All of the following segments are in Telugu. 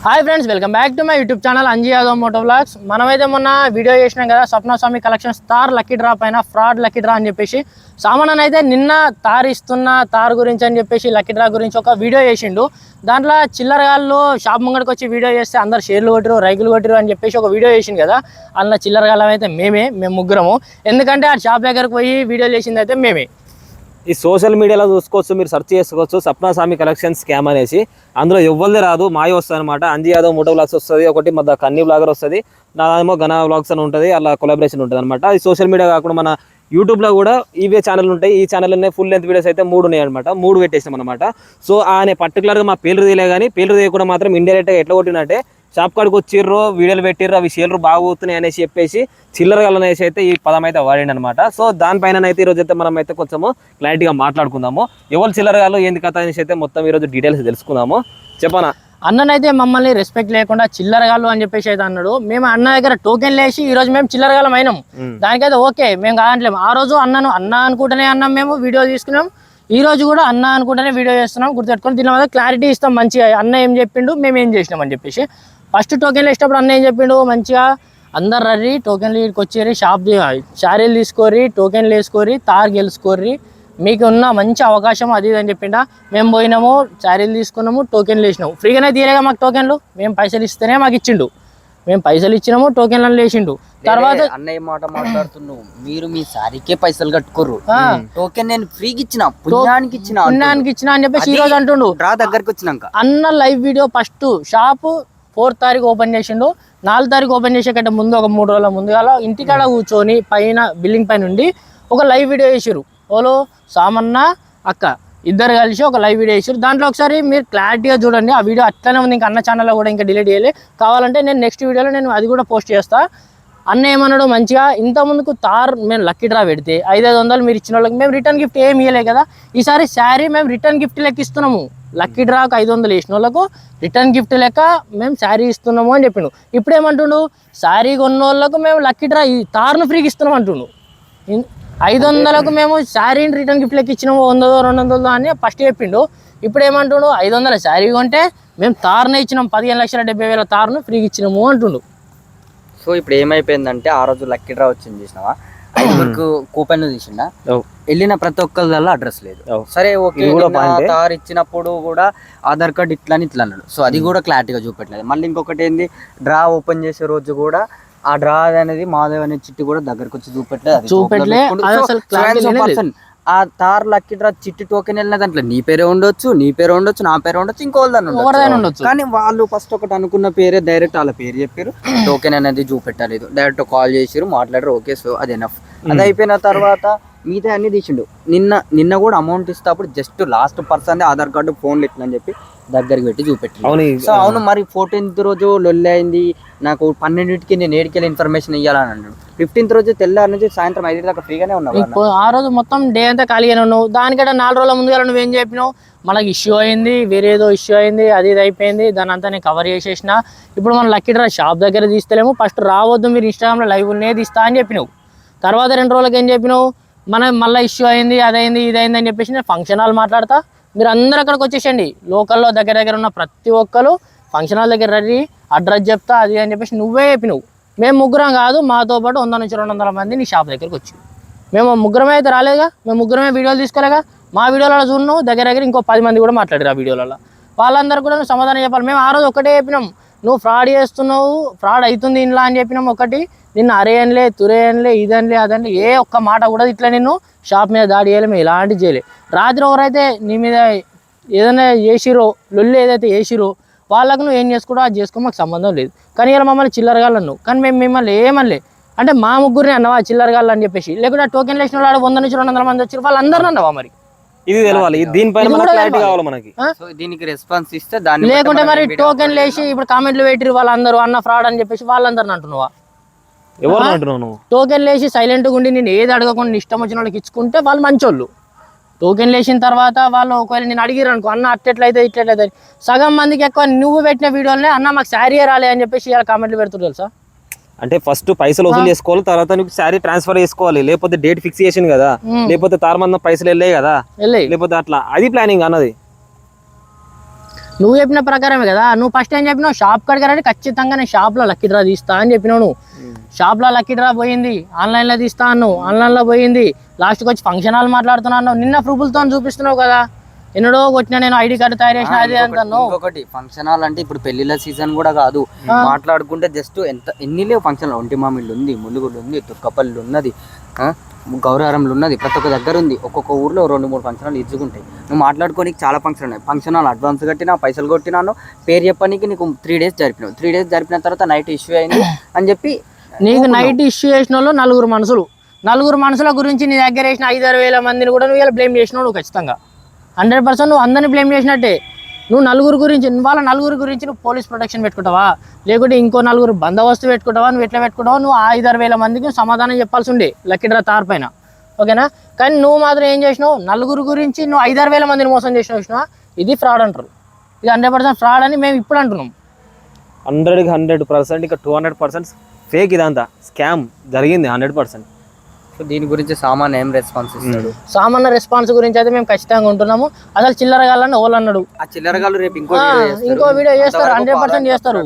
Hi friends, welcome back to my YouTube channel Anji Yadav moto vlogs. మనమైతే మొన్న వీడియో చేసినాం కదా, స్వప్నస్వామి కలెక్షన్ తార్ లక్కీ డ్రా పైన ఫ్రాడ్ లక్కీ డ్రా అని చెప్పేసి. సామాన్ అయితే నిన్న తార్ ఇస్తున్న తార్ గురించి అని చెప్పేసి లక్కీ డ్రా గురించి ఒక వీడియో చేసిండు. దాంట్లో చిల్లరగాళ్ళు షాప్ ముంగడికి వచ్చి వీడియో చేస్తే అందరు షేర్లు కొట్టిరు, రైకులు కొట్టిరు అని చెప్పేసి ఒక వీడియో చేసింది కదా. అందులో చిల్లరగాళ్ళం అయితే మేము ముగ్గురము. ఎందుకంటే ఆ షాప్ దగ్గరకు పోయి వీడియో చేసింది అయితే మేమే. ఈ సోషల్ మీడియాలో చూసుకోవచ్చు, మీరు సెర్చ్ చేసుకోవచ్చు స్వప్నస్వామి కలెక్షన్ స్కామ్ అనేసి. అందులో ఎవ్వరిది రాదు, మాయ వస్తుంది అనమాట. అంజీ యాదవ్ మోటో వ్లాగ్స్ వస్తుంది, ఒకటి మా కన్నీ బ్లాగర్ వస్తుంది, నాదేమో ఘన వ్లాగ్స్ అని ఉంటుంది, అలా కొలాబరేషన్ ఉంటుంది అనమాట. ఈ సోషల్ మీడియా కాకుండా మన యూట్యూబ్లో కూడా ఇవే ఛానల్ ఉంటాయి. ఈ ఛానల్లోనే ఫుల్ లెంత్ వీడియోస్ అయితే 3 ఉన్నాయి అనమాట. 3 పెట్టేసాం అనమాట. సో ఆయన పర్టికులర్గా మా పేర్లు తీయలే, కానీ పేర్లు తీయకుండా మాత్రం ఇండైరెక్ట్గా ఎట్లా కొట్టినట్టే షాప్ కాడికి వచ్చిర్రు, వీడియోలు పెట్టిర్రు, అవి షేర్లు బాగుతున్నాయి అనేసి చెప్పేసి చిల్లరగాళ్ళనేసి అయితే ఈ పదం అయితే వాడిండి అనమాట. సో దానిపైన అయితే ఈరోజు అయితే మనం అయితే కొంచెము క్లారిటీగా మాట్లాడుకుందాము. ఎవరు చిల్లరగాళ్ళు ఏంది కథ అనేసి అయితే మొత్తం ఈరోజు డీటెయిల్స్ తెలుసుకుందాము. చెప్పనా, అన్ననైతే మమ్మల్ని రెస్పెక్ట్ లేకుండా చిల్లరగాళ్ళు అని చెప్పేసి అయితే అన్నాడు. మేము అన్న దగ్గర టోకెన్ లేసి ఈ రోజు మేము చిల్లరగాళ్ళం అయినాం. దానికైతే ఓకే, మేము కాదంటలేము. ఆ రోజు అన్న అనుకుంటేనే అన్నాం, మేము వీడియో తీసుకున్నాం. ఈ రోజు కూడా అన్న అనుకుంటేనే వీడియో చేస్తున్నాం. గుర్తుపెట్టుకొని దీని మీద క్లారిటీ ఇస్తాం మంచిగా. అన్న ఏం చెప్పిండు, మేము ఏం చేసినాం అని చెప్పేసి. ఫస్ట్ టోకెన్లు వేసేటప్పుడు అన్న ఏం చెప్పిండు, మంచిగా అందరు రర్రి టోకెన్లు వచ్చేరి, షాప్ శారీలు తీసుకోరి, టోకెన్లు వేసుకోరి, తార్ గెలుచుకోర్రి, మీకు ఉన్న మంచి అవకాశం అది ఇది అని చెప్పిండా. మేము పోయినాము, శారీలు తీసుకున్నాము, టోకెన్లు వేసినాము. ఫ్రీగానే తీయలేగా మాకు టోకెన్లు, మేము పైసలు ఇస్తేనే మాకు ఇచ్చిండు. మేము పైసలు ఇచ్చినాము, టోకెన్లను వేసిండు. తర్వాత అన్నయ్య మాట మాట్లాడుతున్నావు, మీరు మీ సారీకే పైసలు కట్టుకోరు, టోకెన్ నేను ఫ్రీకి ఇచ్చిన, పుణ్యానికి ఇచ్చిన అని చెప్పేసి ఈ రోజు అంటుండు. డ్రా దగ్గరికి వచ్చినాక అన్న live video first shop 4th తారీఖు ఓపెన్ చేసిండు. 4th తారీఖు ఓపెన్ చేసే కంటే ముందు ఒక 3 రోజుల ముందుగా ఇంటికాడ కూర్చొని పైన బిల్డింగ్ పైన ఉండి ఒక లైవ్ వీడియో చేసారు. ఓలో సామన్న అక్క ఇద్దరు కలిసి ఒక లైవ్ వీడియో చేసారు. దాంట్లో ఒకసారి మీరు క్లారిటీగా చూడండి. ఆ వీడియో అట్లనే ఉంది, ఇంకా అన్న ఛానల్లో కూడా ఇంకా డిలీట్ చేయలే. కావాలంటే నేను నెక్స్ట్ వీడియోలో నేను అది కూడా పోస్ట్ చేస్తా. అన్న ఏమన్నాడు, మంచిగా ఇంత ముందుకు తార్ మేము లక్కీ డ్రా పెడితే 500 మీరు ఇచ్చిన వాళ్ళకి మేము రిటర్న్ గిఫ్ట్ ఏమి ఇవ్వలే కదా. ఈసారి శారీ మేము రిటర్న్ గిఫ్ట్ లెక్క ఇస్తున్నాము. లక్కీ డ్రాకు 500 వేసిన వాళ్ళకు రిటర్న్ గిఫ్ట్ లెక్క మేము శారీ ఇస్తున్నాము అని చెప్పిండు. ఇప్పుడు ఏమంటుండు, శారీ కొన్న వాళ్ళకు మేము లక్కీ డ్రా ఈ తార్ను ఫ్రీకి ఇస్తున్నాం అంటుండు. 500కు మేము శారీని రిటర్న్ గిఫ్ట్ లెక్క ఇచ్చినాము, 100 200 అని ఫస్ట్ చెప్పిండు. ఇప్పుడు ఏమంటుండు, 500 శారీ కొంటే మేము తార్నే ఇచ్చినాం, 15,70,000 తార్ను ఫ్రీకి ఇచ్చినాము అంటుండు. సో ఇప్పుడు ఏమైపోయిందంటే, ఆ రోజు లక్కీ డ్రా వచ్చింది చూసినావా, 5 కూపన్ తీసిండా, వెళ్ళిన ప్రతి ఒక్కళ్ళ అడ్రస్ లేదు. సరే ఓకే, తార్ ఇచ్చినప్పుడు కూడా ఆధార్ కార్డ్ ఇట్లా అన్నాడు. సో అది కూడా క్లారిటీగా చూపెట్టలేదు. మళ్ళీ ఇంకొకటి ఏంది, డ్రా ఓపెన్ చేసే రోజు కూడా ఆ డ్రా అనేది మాధవ్ అనే చిట్టి కూడా దగ్గరకు వచ్చి చూపెట్టలేదు. ఆ తార్ లక్కీ డ్రా చిట్టి టోకెన్ వెళ్ళిన దాంట్లో నీ పేరే ఉండొచ్చు, నా పేరే ఉండొచ్చు, ఇంకోళ్ళని ఉండొచ్చు. కానీ వాళ్ళు ఫస్ట్ ఒకటి అనుకున్న పేరే డైరెక్ట్ వాళ్ళ పేరు చెప్పారు, టోకెన్ అనేది చూపెట్టలేదు. డైరెక్ట్ కాల్ చేసారు, మాట్లాడారు, ఓకే సో అది ఎనఫ్. అది అయిపోయిన తర్వాత మిగతా అన్ని తీసిండు. నిన్న కూడా అమౌంట్ ఇస్తే అప్పుడు just last person Aadhaar card ఫోన్లు ఇట్లా అని చెప్పి దగ్గరికి పెట్టి చూపెట్టారు. సో అవును, మరి 14th రోజు లొల్లి అయింది, నాకు 12కి నేను 7కి ఇన్ఫర్మేషన్ ఇవ్వాలని అన్నాడు. 15th రోజు తెల్లారి నుంచి సాయంత్రం 5 దాకా ఫ్రీగానే ఉన్నావు. ఆ రోజు మొత్తం డే అంతా ఖాళీగానే ఉన్నావు. దానికంటే 4 రోజుల ముందుగా నువ్వేం చెప్పినావు, మనకి ఇష్యూ అయింది, వేరేదో ఇష్యూ అయింది, అది ఇది అయిపోయింది, దాని అంతా నేను కవర్ చేసేసిన. ఇప్పుడు మనం లక్కీ డ్రా షాప్ దగ్గర తీస్తలేము, ఫస్ట్ రావద్దు మీరు ఇన్స్టాగ్రామ్లో లైవ్నే తీస్తా అని చెప్పినావు. తర్వాత 2 రోజులకి ఏం చెప్పినావు, మళ్ళీ ఇష్యూ అయింది, అదైంది ఇదైంది అని చెప్పేసి నేను ఫంక్షన్ హాల్ మాట్లాడతా, మీరు అందరూ అక్కడికి వచ్చేసండి. లోకల్లో దగ్గర ఉన్న ప్రతి ఒక్కరు ఫంక్షన్ హాల్ దగ్గర రెడీ, అడ్రస్ చెప్తా అది అని చెప్పేసి నువ్వే చెప్పినావు. మేము ముగ్గురం కాదు, మాతో పాటు 100 నుంచి 200 మంది నీ షాప్ దగ్గరికి వచ్చి. మేము ముగ్గురమే అయితే రాలేదుగా, మేము ముగ్గురమే వీడియోలు తీసుకోలేగా. మా వీడియోలలో చూడను దగ్గర ఇంకో 10 మంది కూడా మాట్లాడారు ఆ వీడియోలలో. వాళ్ళందరూ కూడా నువ్వు సమాధానం చెప్పాలి. మేము ఆ రోజు ఒకటే చెప్పినాం, నువ్వు ఫ్రాడ్ చేస్తున్నావు, ఫ్రాడ్ అవుతుంది ఇంట్లో అని చెప్పినాం. ఒకటి నిన్ను అరేయన్లే, తురేయన్లే, ఇదనిలే, అదనిలే, ఏ ఒక్క మాట కూడా ఇట్లా నిన్ను షాప్ మీద దాడి చేయలేము, ఇలాంటివి చేయలే. రాత్రి ఒకరైతే నీ మీద ఏదైనా చేసిరో, లొల్లి ఏదైతే చేసిరో వాళ్ళకు నువ్వు ఏం చేసుకోవడం అది చేసుకో, మాకు సంబంధం లేదు. కానీ ఇలా మమ్మల్ని చిల్లరగాళ్ళు అన్నావు. కానీ మేము మిమ్మల్ని ఏమనలే, అంటే మా ముగ్గురిని అన్నవా చిల్లరగాళ్ళు అని చెప్పేసి. లేకుంటే టోకెన్ వేసిన వాళ్ళు 100 నుంచి 200 మంది వచ్చారు, వాళ్ళందరూ అన్నవా? మరి ఇది తెలవాలి, దీనిపైన క్లారిటీ కావాలి మనకి. దీనికి రెస్పాన్స్ ఇస్తే దాన్ని, లేకుంటే మరి టోకెన్ వేసి ఇప్పుడు కామెంట్లు పెట్టిరు వాళ్ళందరూ అన్న ఫ్రాడ్ అని చెప్పేసి వాళ్ళందరిని అంటున్నావా? ఎవరు అంటున్నావు? టోకెన్ వేసి సైలెంట్గా ఉండి నేను ఏది అడగకుండా ఇష్టం వచ్చిన వాళ్ళకి ఇచ్చుకుంటే వాళ్ళు మంచోళ్ళు. టోకెన్ వేసిన తర్వాత వాళ్ళు ఒకవేళ నేను అడిగిరు అనుకో, అన్న అట్లెట్లయితే ఇట్లయితే, సగం మందికి ఎక్కువ నువ్వు పెట్టిన వీడియోలనే అన్న మాకు శారీ రాలే అని చెప్పేసి ఇలా కామెంట్లు పెడుతున్నారు తెలుసా. అంటే ఫస్ట్ పైసలు వసూలు చేసుకోవాలి, తర్వాత నీకు శారీ ట్రాన్స్ఫర్ చేసుకోవాలి, లేకపోతే డేట్ ఫిక్స్ చేసింది కదా, లేకపోతే తారమందం పైసలు వెళ్ళాయి కదా, లేకపోతే అట్లా. అది ప్లానింగ్ అన్నది. నువ్వు చెప్పిన ప్రకారమే కదా. నువ్వు ఫస్ట్ ఏం చెప్పినావు, షాప్ కాడికి రండి ఖచ్చితంగా నేను షాప్లో లక్కీ డ్రా తీస్తా అని చెప్పినావు. నువ్వు షాప్లో లక్కీ డ్రా పోయింది, ఆన్లైన్లో తీస్తా అన్నావు, ఆన్లైన్లో పోయింది, లాస్ట్కి వచ్చి ఫంక్షన్ హాల్ మాట్లాడుతున్నాను, నిన్న ప్రూఫ్లతో చూపిస్తున్నావు కదా. ఎన్నడో కొట్టినా నేను ఐడి కార్డు తయారు చేసిన అది అంటాను. ఇంకొకటి ఫంక్షన్ హాల్ అంటే ఇప్పుడు పెళ్లిళ్ళ సీజన్ కూడా కాదు, మాట్లాడుకుంటే జస్ట్ ఎన్ని లేవు ఫంక్షన్ హాల్. ఒంటి మామిళ్ళు ఉంది, ములుగులు ఉంది, తుక్కపల్లి ఉన్నది, గౌరవరంలో ఉన్నది, ప్రతి ఒక్క దగ్గర ఉంది. ఒక్కొక్క ఊర్లో 2-3 ఫంక్షన్ హాల్ ఇచ్చుకుంటాయి. నువ్వు మాట్లాడుకోనికి చాలా ఫంక్షన్ ఉన్నాయి. ఫంక్షన్ హాల్ అడ్వాన్స్ కట్టినా, పైసలు కొట్టినాను, పేరు చెప్పడానికి నీకు 3 days జరిపినావు. 3 days జరిపిన తర్వాత నైట్ ఇష్యూ అయింది అని చెప్పి నీకు నైట్ ఇష్యూ చేసిన వాళ్ళు 4 మనుషులు. 4 మనుషుల గురించి నీ దగ్గర వేసిన 5-6 వేల మందిని కూడా నువ్వు ఇలా బ్లేమ్ చేసినావు. నువ్వు ఖచ్చితంగా 100% నువ్వు అందరినీ బ్లేమ్ చేసినట్టే. నువ్వు నలుగురు గురించి, వాళ్ళ నలుగురు గురించి నువ్వు పోలీస్ ప్రొటెక్షన్ పెట్టుకుంటావా, లేకుంటే ఇంకో 4 బందోబస్తు పెట్టుకుంటావా, నువ్వు ఎట్లా పెట్టుకుంటావా? నువ్వు 5-6 వేల మందికి సమాధానం చెప్పాల్సి ఉండే లక్కీ డ్రా తార్ పైన, ఓకేనా? కానీ నువ్వు మాత్రం ఏం చేసినావు, నలుగురు గురించి నువ్వు 5-6 వేల మందిని మోసం చేసినావు. ఇది ఫ్రాడ్ అంటారు. ఇది 100% ఫ్రాడ్ అని మేము ఇప్పుడు అంటున్నాం. 100కి 100%, ఇక 200% ఫేక్. ఇదంతా స్కామ్ జరిగింది 100%. సో దీని గురించి సామాన్య ఏం రెస్పాన్స్ ఇస్తాడు? సామాన్య రెస్పాన్స్ గురించి అయితే మేము ఖచ్చితంగా ఉంటున్నాము. అసలు చిల్లరగాళ్ళని ఓళ్ళు అన్నాడు. ఆ చిల్లరగాళ్ళు రేపు ఇంకో వీడియో చేస్తారు, 100% చేస్తారు.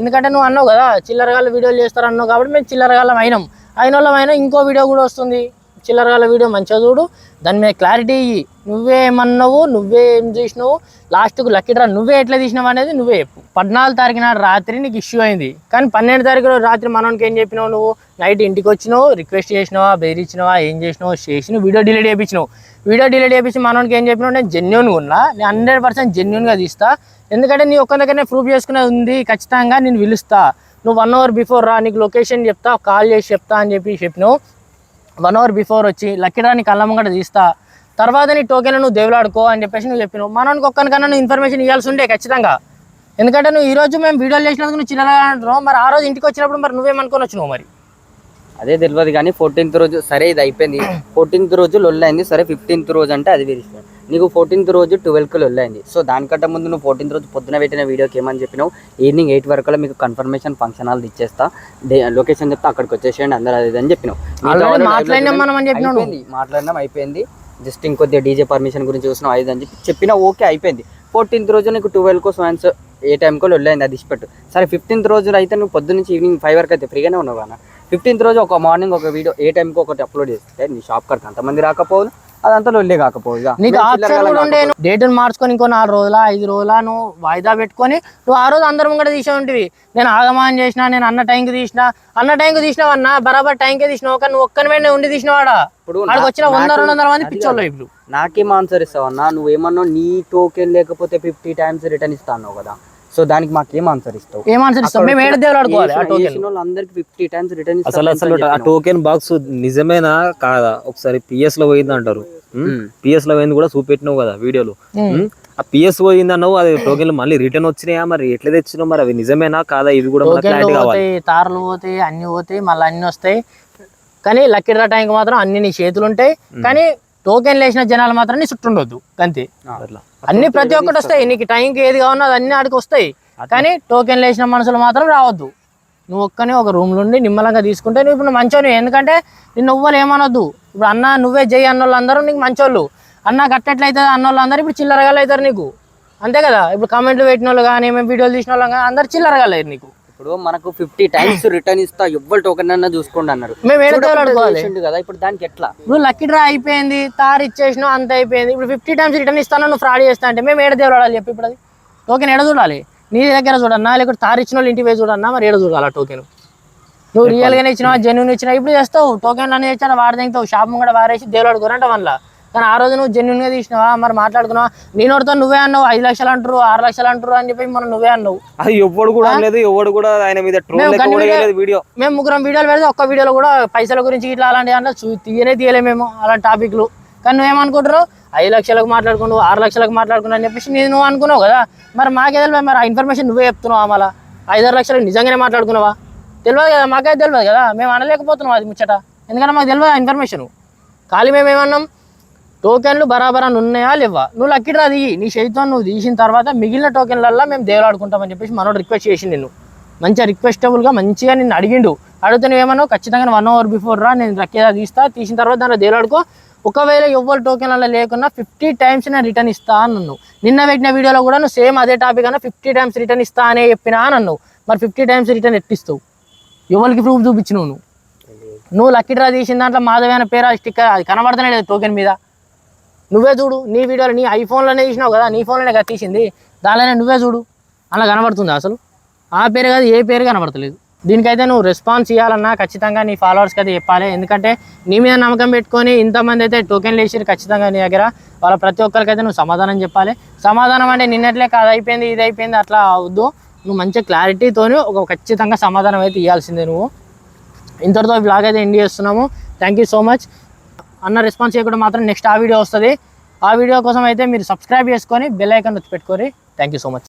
ఎందుకంటే నువ్వు అన్నావు కదా చిల్లరగాళ్ళు వీడియోలు చేస్తారు అన్నావు, కాబట్టి మేము చిల్లరగాళ్ళం అయినాం. అయిన వాళ్ళం అయినా ఇంకో వీడియో కూడా వస్తుంది, చిల్లరగాళ్ళ వీడియో మంచిగా చూడు, దాని మీద క్లారిటీ ఇయ్యి. నువ్వేమన్నావు, నువ్వేం చేసినావు, లాస్ట్కు లక్కీ డ్రా నువ్వే ఎట్లా తీసినావు అనేది నువ్వే చెప్పు. 14 తారీఖు నాడు రాత్రి నీకు ఇష్యూ అయింది, కానీ 12 తారీఖు రాత్రి మనోనికి ఏం చెప్పినావు? నువ్వు నైట్ ఇంటికి వచ్చినావు, రిక్వెస్ట్ చేసినావా, బెదిరించినావా, ఏం చేసినావు? చేసి వీడియో డిలీట్ చేయించినావు. వీడియో డిలీట్ చేయించి మనోనికి ఏం చెప్పినావు? నేను జెన్యున్గా ఉన్నా, నేను 100% జెన్యున్గా తీస్తా, ఎందుకంటే నీ ఒక్క దగ్గరనే ప్రూఫ్ చేసుకునేది ఉంది, ఖచ్చితంగా నేను పిలుస్తా, నువ్వు 1 hour బిఫోర్ రా, నీకు లొకేషన్ చెప్తా, కాల్ చేసి చెప్తా అని చెప్పినావు. 1 hour బిఫోర్ వచ్చి లక్కీ డ్రా నీ కళ్ళ ముంగట తీస్తా, తర్వాత నీ టోకెన్ నువ్వు దేవులాడుకో అని చెప్పేసి నువ్వు చెప్పినావు. మనోనికి ఒక్కనికన్నా నువ్వు ఇన్ఫర్మేషన్ ఇవ్వాల్సి ఉండే ఖచ్చితంగా. ఎందుకంటే నువ్వు ఈ రోజు మేము వీడియోలు చేసినందుకు నువ్వు చిల్లరగా అంటున్నావు, మరి ఆ రోజు ఇంటికి వచ్చినప్పుడు మరి నువ్వేమనుకొని వచ్చినావు? మరి అదే తెలియదు. కానీ 14th రోజు సరే ఇది అయిపోయింది, 14th రోజు లొల్లైంది, సరే 15th రోజు అంటే అది వేరే. నీకు 14th రోజు 12కి లొల్లైంది. సో దానికంటే ముందు నువ్వు 14th రోజు పొద్దున పెట్టిన వీడియోకి ఏమని చెప్పినావు? ఈవినింగ్ 8 వరకు మీకు కన్ఫర్మేషన్ ఫంక్షన్ హాల్ ఇచ్చేస్తా, లొకేషన్ చెప్తా, అక్కడికి వచ్చేసేయండి అందరూ అది అని చెప్పినావు. మాట్లాడినాం అయిపోయింది. జస్ట్ ఇంకొద్దిగా డీజే పర్మిషన్ గురించి చూసినావు, అది అని చెప్పినా ఓకే అయిపోయింది. 14th రోజు నీకు 12కో సో ఏ టైంకో లొల్లైంది, అది ఇచ్చిపెట్టు. సరే 15th రోజు అయితే నువ్వు పొద్దు నుంచి ఈవినింగ్ 5 వరకు అయితే ఫ్రీగానే ఉన్నావు కదా. 15th రోజు ఒక మార్నింగ్ ఒక వీడియో ఏ టైంకి ఒకటి అప్లోడ్ చేస్తే నీ షాప్ కాడికి అంతమంది రాకపోదు, అదంతా లొల్లే కాకపోదు. నీకు డేట్ మార్చుకొని ఇంకో 4 రోజుల 5 రోజుల నువ్వు వాయిదా పెట్టుకొని నువ్వు ఆ రోజు అందరం కూడా తీసే ఉంటివి. నేను ఆగమాన్ చేసిన, నేను అన్న టైంకి తీసినావు అన్న, బరాబర్ టైంకే తీసినావు, కానీ నువ్వు ఒక్కని వెంటనే ఉండి తీసినవాడా? ఇప్పుడు వచ్చిన 100-200 మంది పిచ్చోళ్ళు. ఇప్పుడు నాకేం ఆన్సర్ ఇస్తావు అన్న? నువ్వేమన్నావు, నీ టోకెన్ లేకపోతే 50 times రిటర్న్ ఇస్తా అన్నావు కదా. సో దానికి మాకు ఏం ఆన్సర్ ఇస్తావు? ఏం ఆన్సర్ ఇస్తావు? మేము ఏడు దేవుడు ఆడుకోవాలి. ఆ టోకెన్ అందరికి 50 times రిటర్న్ ఇస్తా. అసలు ఆ టోకెన్ బాక్స్ నిజమేనా కాదా? ఒకసారి PS లో పోయింది అంటారు, PS లో పోయింది కూడా చూపెట్టినావు కదా వీడియోలో. ఆ PS పోయింది అన్నావు, అది టోకెన్లు మళ్ళీ రిటర్న్ వచ్చినాయా? మరి ఎట్లా తెచ్చినావు? మరి అవి నిజమేనా కాదా? ఇవి కూడా క్లారిటీ కావాలి. తార్లు పోతాయి, అన్ని పోతాయి, మళ్ళీ అన్ని వస్తాయి, కానీ లక్కీ డ్రా టైంకి మాత్రం అన్ని నీ చేతులు ఉంటాయి. కానీ టోకెన్ వేసిన జనాలు మాత్రం నీ చుట్టూ ఉండొద్దు అంతే. అన్ని ప్రతి ఒక్కటి వస్తాయి, నీకు టైంకి ఏది కావాలో అది అన్ని ఆడికి వస్తాయి, కానీ టోకెన్ వేసిన మనుషులు మాత్రం రావద్దు. నువ్వు ఒక్కనే ఒక రూమ్ నుండి నిమ్మలంగా తీసుకుంటే నువ్వు ఇప్పుడు మంచోని. ఎందుకంటే నిన్ను ఎవ్వరు ఏమనొద్దు. ఇప్పుడు అన్న నువ్వే జై అన్నోళ్ళు అందరూ నీకు మంచోళ్ళు, అన్న కట్టెట్లయితే అన్నోళ్ళు అందరూ ఇప్పుడు చిల్లరగాళ్ళు అవుతారు నీకు, అంతే కదా? ఇప్పుడు కామెంట్లు పెట్టిన వాళ్ళు కానీ మేము వీడియోలు తీసిన వాళ్ళు కానీ అందరు చిల్లరగాళ్ళు అయ్యారు నీకు. ఇప్పుడు మనకు 50 times రిటర్న్ ఇస్తా, ఎవ్వరు టోకెన్ అన్నా చూసుకోండి అన్నారు, మేము ఏడుకోవాలి కదా. ఇప్పుడు దానికి ఎట్లా? ఇప్పుడు లక్కీ డ్రా అయిపోయింది, తారు ఇచ్చేసినావు, అంత అయిపోయింది. ఇప్పుడు 50 times రిటర్న్ ఇస్తాను, నువ్వు ఫ్రాడ్ చేస్తా అంటే మేము ఏడ దేవుడాలి చెప్పి? ఇప్పుడు అది టోకెన్ ఏడ చూడాలి? నీ దగ్గర చూడన్నా, లేకపోతే తారు ఇచ్చిన వాళ్ళు ఇంటికి పోయి చూడన్నా, మరి ఏడ చూడాలి ఆ టోకెన్? నువ్వు రియల్గానే ఇచ్చినావా, జెన్యున్ ఇచ్చినా ఇప్పుడు చేస్తావు, టోకెన్లు అనేది ఇచ్చాను వాడు తెగుతావు, షాప్ కూడా వారేసి దేవులాడుకోరంట వల్ల. కానీ ఆ రోజు నువ్వు జెన్యున్గా తీసినావా, మరి మాట్లాడుకున్నావా? నేనోడితో నువ్వే అన్నావు 5 లక్షలు అంటారు, 6 లక్షలు అంటారు అని చెప్పి మనం నువ్వే అన్నావు. అది ఎవడు కూడా లేదు, ఎవడు కూడా ఆయన మీద వీడియో. మేము 3 వీడియోలు పెడితే ఒక్క వీడియోలో కూడా పైసల గురించి ఇట్లా అలాంటి అంటే తీయలే మేము అలాంటి టాపిక్లు. కానీ నువ్వేమనుకుంటున్నావు 5 లక్షలకు మాట్లాడుకున్నావు, 6 లక్షలకు మాట్లాడుకున్నావు అని చెప్పేసి నువ్వు అనుకున్నావు కదా. మరి మాకేదో మరి ఆ ఇన్ఫర్మేషన్ నువ్వే చెప్తున్నావు. మళ్ళీ 5-6 లక్షలకు నిజంగానే మాట్లాడుకున్నావా? తెలియదు కదా, మాకైతే తెలియదు కదా, మేము అనలేకపోతున్నాం అది ముచ్చట. ఎందుకంటే మాకు తెలియదు ఆ ఇన్ఫర్మేషన్. ఖాళీ మేము ఏమన్నాం, టోకెన్లు బరాబరా ఉన్నాయా లేవా, నువ్వు లక్కీ డ్రా దిగి నీ చేతితో నువ్వు తీసిన తర్వాత మిగిలిన టోకెన్లల్లో మేము దేవులాడుకుంటామని చెప్పేసి మనోడు రిక్వెస్ట్ చేసి నిన్ను మంచిగా రిక్వెస్టబుల్గా మంచిగా నిన్ను అడిగిండు. అడిగితే నువ్వేమన్నావు, ఖచ్చితంగా 1 hour బిఫోర్ రా, నేను లక్కీ డ్రా తీసిన తర్వాత దాంట్లో దేవులాడుకో, ఒకవేళ ఎవ్వరు టోకెన్లలో లేకున్నా 50 టైమ్స్ నేను రిటర్న్ ఇస్తా అన్నాను. నిన్న పెట్టిన వీడియోలో కూడా నువ్వు సేమ్ అదే టాపిక్ అన్న 50 టైమ్స్ రిటర్న్ ఇస్తా అనే చెప్పినా అన్నావు. మరి 50 టైమ్స్ రిటర్న్ ఎట్టిస్తావు? ఎవరికి ప్రూఫ్ చూపించినావు నువ్వు లక్కీ డ్రా తీసిన దాంట్లో మాధవి అనే పేరు స్టిక్కర్ అది కనబడతానే లేదు టోకెన్ మీద. నువ్వే చూడు నీ వీడియోలో, నీ ఐఫోన్లోనే తీసినావు కదా, నీ ఫోన్లోనే కదా తీసింది, దానిలోనే నువ్వే చూడు అలా కనబడుతుంది. అసలు ఆ పేరు కాదు ఏ పేరు కనబడతలేదు. దీనికైతే నువ్వు రెస్పాన్స్ ఇవ్వాలన్నా ఖచ్చితంగా నీ ఫాలోవర్స్కి అయితే చెప్పాలి. ఎందుకంటే నీ మీద నమ్మకం పెట్టుకొని ఇంతమంది అయితే టోకెన్లు వేసారు, ఖచ్చితంగా నీ దగ్గర వాళ్ళ ప్రతి ఒక్కరికైతే నువ్వు సమాధానం చెప్పాలి. సమాధానం అంటే నిన్నట్లే కాదు అయిపోయింది ఇది అయిపోయింది అట్లా అవద్దు. నువ్వు మంచి క్లారిటీతోని ఒక ఖచ్చితంగా సమాధానం అయితే ఇవ్వాల్సిందే నువ్వు. ఇంతటితో బ్లాగ్ అయితే ఎండ్ చేస్తున్నాము. Thank you so much. అన్న రెస్పాన్స్ చేయకుండా మాత్రం నెక్స్ట్ ఆ వీడియో వస్తుంది. ఆ వీడియో కోసం అయితే మీరు సబ్స్క్రైబ్ చేసుకొని బెల్ ఐకాన్ వచ్చి పెట్టుకోరి. Thank you so much.